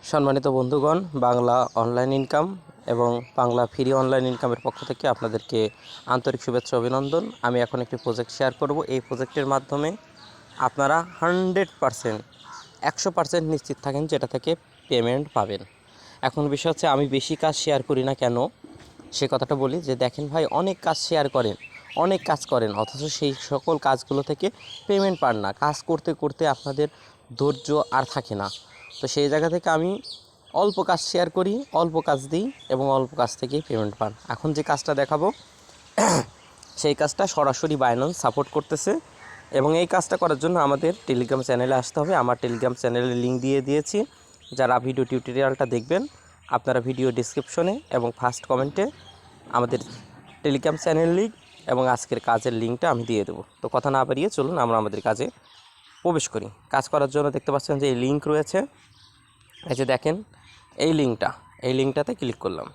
সম্মানিত বন্ধুগণ, Bangla online income এবং বাংলা ফ্রি অনলাইন ইনকামের পক্ষ থেকে আপনাদেরকে আন্তরিক শুভেচ্ছা অভিনন্দন। আমি এখন একটি প্রজেক্ট শেয়ার করব। এই প্রজেক্টের মাধ্যমে আপনারা 100% 100% নিশ্চিত থাকেন যেটা থেকে পেমেন্ট পাবেন। এখন বিষয় হচ্ছে, আমি বেশি কাজ শেয়ার করি না কেন সে কথাটা বলি। যে দেখেন ভাই, অনেক কাজ শেয়ার করেন, অনেক কাজ করেন, অথচ সেই সকল কাজগুলো থেকে পেমেন্ট পান না। কাজ করতে করতে আপনাদের ধৈর্য আর থাকে না। তো সেই জায়গা থেকে আমি অল্প কাজ শেয়ার করি, অল্প কাজ দিই এবং অল্প কাজ থেকেই পেমেন্ট পান। এখন যে কাজটা দেখাবো সেই কাজটা সরাসরি বাইন্যান্স সাপোর্ট করতেছে, এবং এই কাজটা করার জন্য আমাদের টেলিগ্রাম চ্যানেলে আসতে হবে। আমার টেলিগ্রাম চ্যানেলের লিঙ্ক দিয়ে দিয়েছি। যারা ভিডিও টিউটোরিয়ালটা দেখবেন, আপনারা ভিডিও ডিসক্রিপশনে এবং ফার্স্ট কমেন্টে আমাদের টেলিগ্রাম চ্যানেল লিঙ্ক এবং আজকের কাজের লিঙ্কটা আমি দিয়ে দেবো। তো কথা না বাড়িয়ে চলুন আমরা আমাদের কাজে প্রবেশ করি। কাজ করার জন্য দেখতে পাচ্ছেন যে এই লিঙ্ক রয়েছে, এই যে দেখেন এই লিঙ্কটাতে ক্লিক করলাম।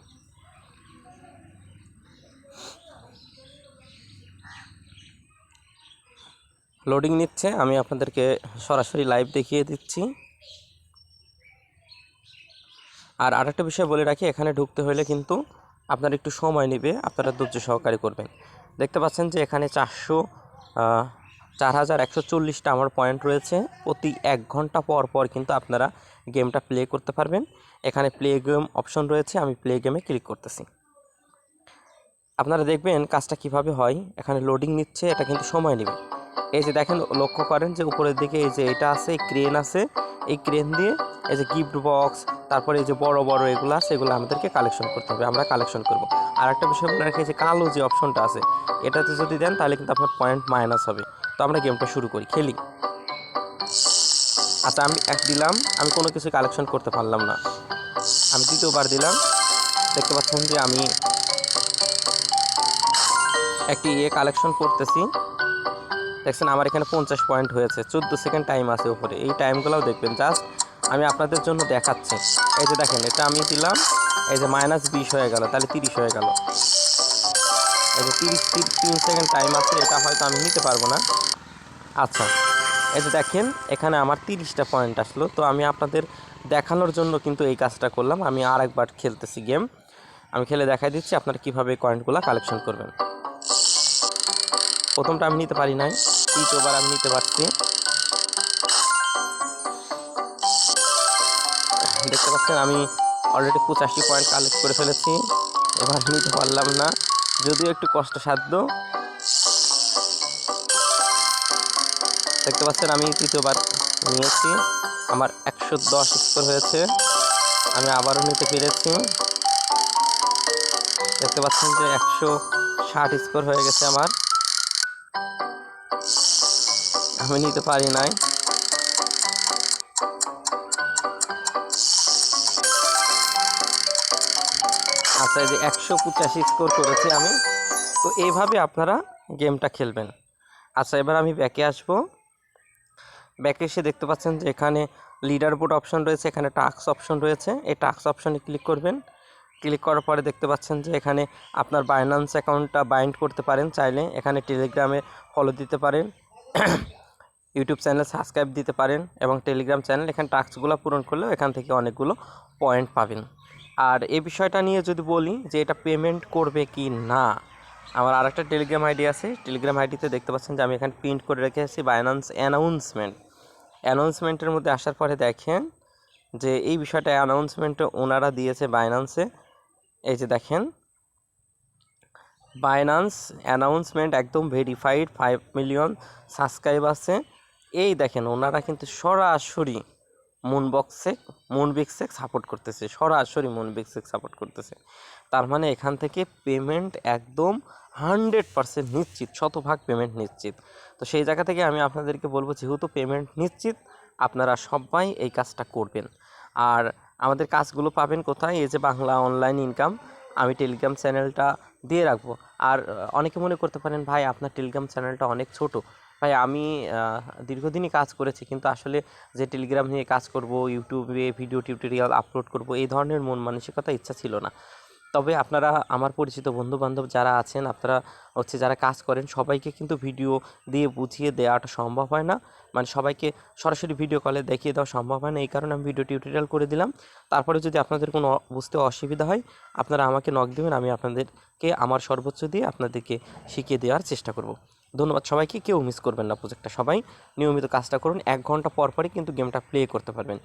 লোডিং নিচ্ছে, আমি আপনাদেরকে সরাসরি লাইভ দেখিয়ে দিচ্ছি। আর আরেকটা বিষয় বলে রাখি, এখানে ঢুকতে হলে কিন্তু আপনার একটু সময় নেবে, আপনারা ধৈর্য সহকারে করবেন। দেখতে পাচ্ছেন যে এখানে 4140টা আমার পয়েন্ট রয়েছে। প্রতি 1 ঘন্টা পর পর কিন্তু আপনারা গেমটা প্লে করতে পারবেন। এখানে প্লে গেম অপশন রয়েছে, আমি প্লে গেমে ক্লিক করতেছি। আপনারা দেখবেন কাজটা কিভাবে হয়। এখানে লোডিং নিচ্ছে, এটা কিন্তু সময় নেবে। এই যে দেখেন, লক্ষ্য করেন যে উপরের দিকে এই যে এটা আছে, ক্রেন আছে। এই ক্রেন দিয়ে এই যে গিফট বক্স, তারপরে এই যে বড় বড় এগুলো আছে, এগুলো আমাদেরকে কালেকশন করতে হবে, আমরা কালেকশন করব। আর একটা বিষয় বলে রাখি, যে কালো যে অপশনটা আছে এটাতে যদি দেন তাহলে কিন্তু আপনার পয়েন্ট মাইনাস হবে। তো আমরা গেমটা শুরু করি, খেলি। আচ্ছা, আমি এক দিলাম, আমি কোনো কিছু কালেকশন করতে পারলাম না। আমি দ্বিতীয়বার দিলাম, দেখতে পাচ্ছেন যে আমি একটি কালেকশন করতেছি। দেখছেন আমার এখানে 50 পয়েন্ট হয়েছে, 14 সেকেন্ড টাইম আছে উপরে। এই টাইমগুলোও দেখবেন, জাস্ট আমি আপনাদের জন্য দেখাচ্ছি। এই যে দেখেন, এটা আমি দিলাম, এই যে -20 হয়ে গেল, তাহলে 30 হয়ে গেল। এই যে 3 সেকেন্ড টাইম আছে, এটা হয়তো আমি নিতে পারবো না। আচ্ছা, এই যে দেখেন এখানে আমার 30টা পয়েন্ট আসলো। তো আমি আপনাদের দেখানোর জন্য কিন্তু এই কাজটা করলাম। আমি আর একবার খেলতেছি গেম, আমি খেলে দেখাই দিচ্ছি আপনারা কীভাবে কয়েন্টগুলো কালেকশন করবেন। প্রথমটা আমি নিতে পারি নাই, দ্বিতীয়বার আমি নিতে পারছি। দেখতে পাচ্ছেন আমি অলরেডি 85 পয়েন্ট কালেক্ট করে ফেলেছি। এবার নিতে পারলাম না, যদিও একটু কষ্টসাধ্য। দেখতে পাচ্ছেন আমি তৃতীয়বার নিয়েছি, আমার 110 স্কোর হয়েছে। আমি আবারও নিতে পেরেছি। দেখতে পাচ্ছেন যে 160 স্কোর হয়ে গেছে আমার, আমি নিতে পারি নাই। আচ্ছা, এই যে 185 স্কোর করেছি আমি। তো এইভাবে আপনারা গেমটা খেলবেন। আচ্ছা, এবার আমি ব্যাকে আসব। ব্যাকে এসে দেখতে পাচ্ছেন যে এখানে লিডার বোর্ড অপশন রয়েছে, এখানে টাস্ক অপশন রয়েছে। এই টাস্ক অপশনে ক্লিক করবেন। ক্লিক করার পরে দেখতে পাচ্ছেন যে এখানে আপনার বাইন্যান্স অ্যাকাউন্টটা বাইন্ড করতে পারেন চাইলে। এখানে টেলিগ্রামে ফলো দিতে পারেন, ইউটিউব চ্যানেল সাবস্ক্রাইব দিতে পারেন, এবং টেলিগ্রাম চ্যানেল। এখানে টাস্কগুলো পূরণ করলেও এখান থেকে অনেকগুলো পয়েন্ট পাবেন। আর এই বিষয়টা নিয়ে যদি বলি যে এটা পেমেন্ট করবে কি না, আমার আরেকটা টেলিগ্রাম আইডি আছে। টেলিগ্রাম আইডিতে দেখতে পাচ্ছেন যে আমি এখানে প্রিন্ট করে রেখেছি বাইন্যান্স অ্যানাউন্সমেন্টের মধ্যে আসার পরে দেখেন যে এই বিষয়টা অ্যানাউন্সমেন্টে ওনারা দিয়েছে বাইন্যান্সে। এই যে দেখেন, বাইন্যান্স অ্যানাউন্সমেন্ট একদম ভেরিফাইড, 5 মিলিয়ন সাবস্ক্রাইব আছে। এই দেখেন, ওনারা কিন্তু সরাসরি মুনবিক্সে সাপোর্ট করতেছে, সরাসরি মুনবিক্সে সাপোর্ট করতেছে। তার মানে এখান থেকে পেমেন্ট একদম 100% নিশ্চিত, শতভাগ পেমেন্ট নিশ্চিত। তো সেই জায়গা থেকে আমি আপনাদেরকে বলবো, যেহেতু পেমেন্ট নিশ্চিত, আপনারা সবাই এই কাজটা করবেন। আর আমাদের কাজগুলো পাবেন কোথায়? এই যে বাংলা অনলাইন ইনকাম, আমি টেলিগ্রাম চ্যানেলটা দিয়ে রাখবো। আর অনেকে মনে করতে পারেন, ভাই আপনার টেলিগ্রাম চ্যানেলটা অনেক ছোট। ভাই, আমি দীর্ঘদিনই কাজ করেছি, কিন্তু আসলে যে টেলিগ্রাম নিয়ে কাজ করব, ইউটিউবে ভিডিও টিউটোরিয়াল আপলোড করব, এই ধরনের মন মানসিকতা ইচ্ছা ছিল না। তবে আপনারা আমার পরিচিত বন্ধুবান্ধব যারা আছেন, আপনারা যারা কাজ করেন, সবাইকে কিন্তু ভিডিও দিয়ে বুঝিয়ে দেওয়াটা সম্ভব হয় না, মানে সবাইকে সরাসরি ভিডিও কলে দেখিয়ে দেওয়া সম্ভব হয় না। এই কারণে আমি ভিডিও টিউটোরিয়াল করে দিলাম। তারপরে যদি আপনাদের কোনো বুঝতে অসুবিধা হয়, আপনারা আমাকে নক দেবেন, আমি আপনাদেরকে আমার সর্বোচ্চ দিয়ে আপনাদেরকে শিখিয়ে দেওয়ার চেষ্টা করব। ধন্যবাদ সবাইকে। কেউ মিস করবেন না প্রজেক্টটা, সবাই নিয়মিত কাজটা করুন। 1 ঘন্টা পর পরই কিন্তু গেমটা প্লে করতে পারবেন।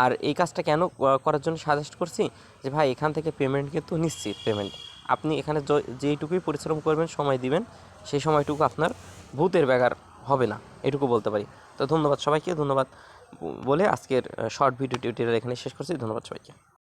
আর এই কাজটা কেন করার জন্য সাজেস্ট করছি, যে ভাই এখান থেকে পেমেন্ট কিন্তু নিশ্চিত পেমেন্ট। আপনি এখানে যেইটুকুই পরিশ্রম করবেন, সময় দিবেন, সেই সময়টুকু আপনার ভূতের ব্যাঘাত হবে না, এটুকু বলতে পারি। তো ধন্যবাদ সবাইকে, ধন্যবাদ বলে আজকের শর্ট ভিডিও টিউটোরিয়াল এখানে শেষ করছি। ধন্যবাদ সবাইকে।